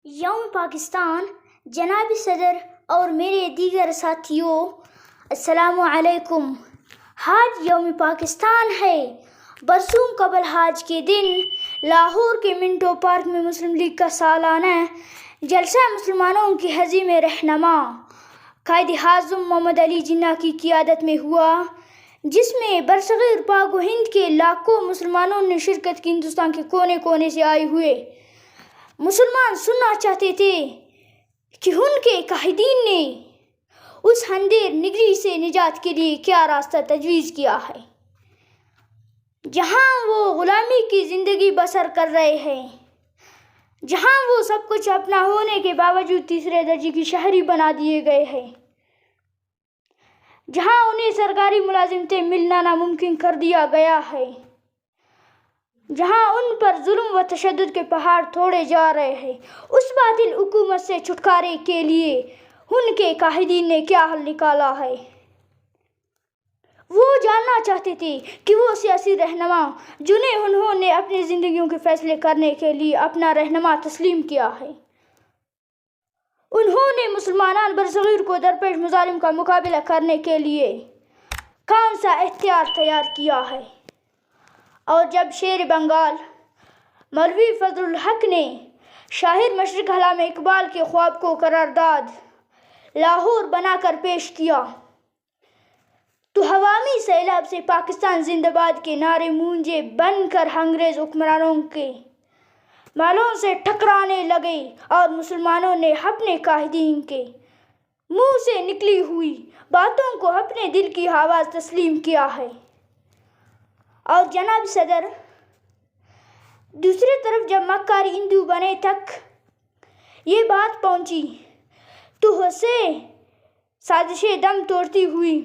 یوم پاکستان جناب صدر اور میرے دیگر ساتھیوں، السلام علیکم۔ آج یوم پاکستان ہے۔ برسوں قبل آج کے دن لاہور کے منٹو پارک میں مسلم لیگ کا سالانہ جلسہ مسلمانوں کی عظیم رہنما قائد اعظم محمد علی جناح کی قیادت میں ہوا، جس میں برصغیر پاک و ہند کے لاکھوں مسلمانوں نے شرکت کی۔ ہندوستان کے کونے کونے سے آئے ہوئے مسلمان سننا چاہتے تھے کہ ان کے قائدین نے اس اندھیر نگری سے نجات کے لیے کیا راستہ تجویز کیا ہے، جہاں وہ غلامی کی زندگی بسر کر رہے ہیں، جہاں وہ سب کچھ اپنا ہونے کے باوجود تیسرے درجے کی شہری بنا دیے گئے ہیں، جہاں انہیں سرکاری ملازمتیں ملنا ناممکن کر دیا گیا ہے، جہاں ان پر ظلم و تشدد کے پہاڑ توڑے جا رہے ہیں، اس باطل حکومت سے چھٹکارے کے لیے ان کے قائدین نے کیا حل نکالا ہے۔ وہ جاننا چاہتے تھے کہ وہ سیاسی رہنما جنہیں انہوں نے اپنی زندگیوں کے فیصلے کرنے کے لیے اپنا رہنما تسلیم کیا ہے، انہوں نے مسلمان برصغیر کو درپیش مظالم کا مقابلہ کرنے کے لیے کون سا اختیار تیار کیا ہے۔ اور جب شیر بنگال مولوی فضل الحق نے شاعر مشرق علامہ اقبال کے خواب کو قرارداد لاہور بنا کر پیش کیا، تو عوامی سیلاب سے پاکستان زندہ باد کے نعرے مونجے بن کر انگریز حکمرانوں کے مالوں سے ٹکرانے لگے، اور مسلمانوں نے اپنے قائدین کے منہ سے نکلی ہوئی باتوں کو اپنے دل کی آواز تسلیم کیا ہے۔ اور جناب صدر، دوسری طرف جب مکاری ہندو بنے تک یہ بات پہنچی تو اسے سازشیں دم توڑتی ہوئی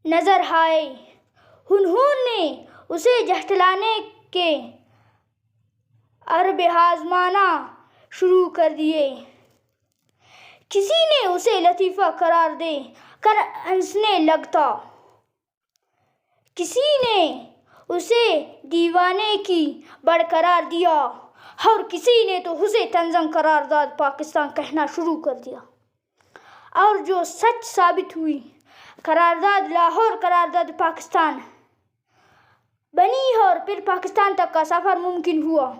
نظر آئے۔ انہوں نے اسے جھٹلانے کے حربے آزمانا شروع کر دیے۔ کسی نے اسے لطیفہ قرار دے کر ہنسنے لگتا، کسی نے اسے دیوانے کی بڑھ قرار دیا، اور کسی نے تو اسے تنظیم قرارداد پاکستان کہنا شروع کر دیا، اور جو سچ ثابت ہوئی، قرارداد لاہور قرارداد پاکستان بنی، اور پھر پاکستان تک کا سفر ممکن ہوا۔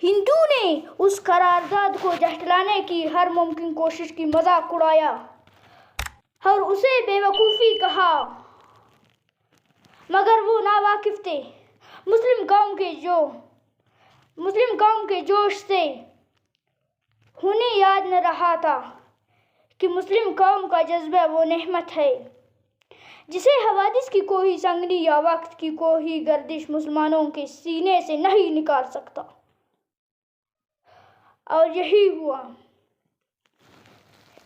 ہندو نے اس قرارداد کو جھٹلانے کی ہر ممکن کوشش کی، مذاق اڑایا اور اسے بے وقوفی کہا، مگر وہ ناواقف تھے مسلم قوم کے جوش سے۔ انہیں یاد نہ رہا تھا کہ مسلم قوم کا جذبہ وہ نعمت ہے جسے حوادث کی کوئی سنگنی یا وقت کی کوئی گردش مسلمانوں کے سینے سے نہیں نکال سکتا۔ اور یہی ہوا۔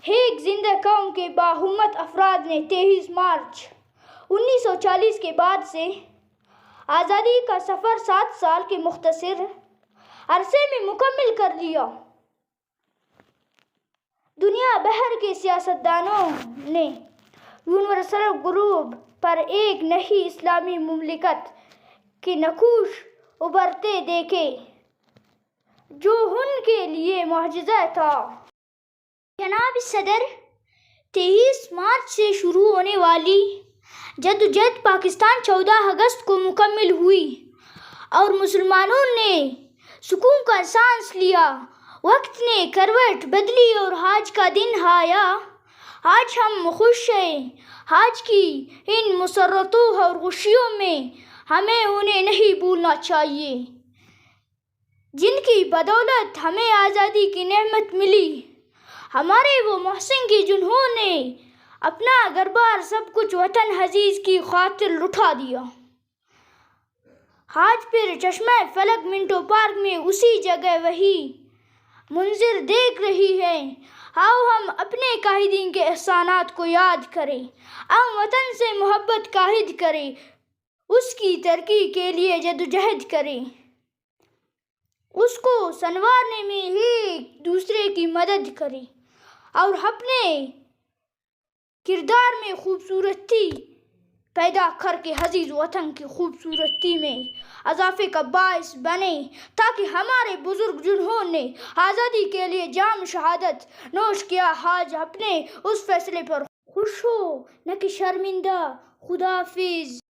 ایک زندہ قوم کے باہمت افراد نے 23 مارچ 1940 کے بعد سے آزادی کا سفر 7 سال کے مختصر عرصے میں مکمل کر لیا۔ دنیا بھر کے سیاستدانوں نے یونیورسل گلوب پر ایک نئی اسلامی مملکت کے نقوش ابھرتے دیکھے، جو ان کے لیے معجزہ تھا۔ جناب صدر، 23 مارچ سے شروع ہونے والی جدوجہد پاکستان 14 اگست کو مکمل ہوئی، اور مسلمانوں نے سکون کا سانس لیا۔ وقت نے کروٹ بدلی اور آج کا دن آیا۔ آج ہم خوش ہیں۔ آج کی ان مسرتوں اور خوشیوں میں ہمیں انہیں نہیں بھولنا چاہیے جن کی بدولت ہمیں آزادی کی نعمت ملی، ہمارے وہ محسن کی جنہوں نے اپنا گھر بار سب کچھ وطن عزیز کی خاطر لٹا دیا۔ آج پھر چشمہ فلک منٹو پارک میں اسی جگہ وہی منظر دیکھ رہی ہے۔ آؤ ہم اپنے قائدین کے احسانات کو یاد کریں، ہم وطن سے محبت کا عہد کریں، اس کی ترقی کے لیے جدوجہد کریں، اس کو سنوارنے میں ایک دوسرے کی مدد کریں، اور اپنے کردار میں خوبصورتی پیدا کر کے عزیز وطن کی خوبصورتی میں اضافے کا باعث بنے، تاکہ ہمارے بزرگ جنہوں نے آزادی کے لیے جام شہادت نوش کیا آج اپنے اس فیصلے پر خوش ہو نہ کہ شرمندہ۔ خدا حافظ۔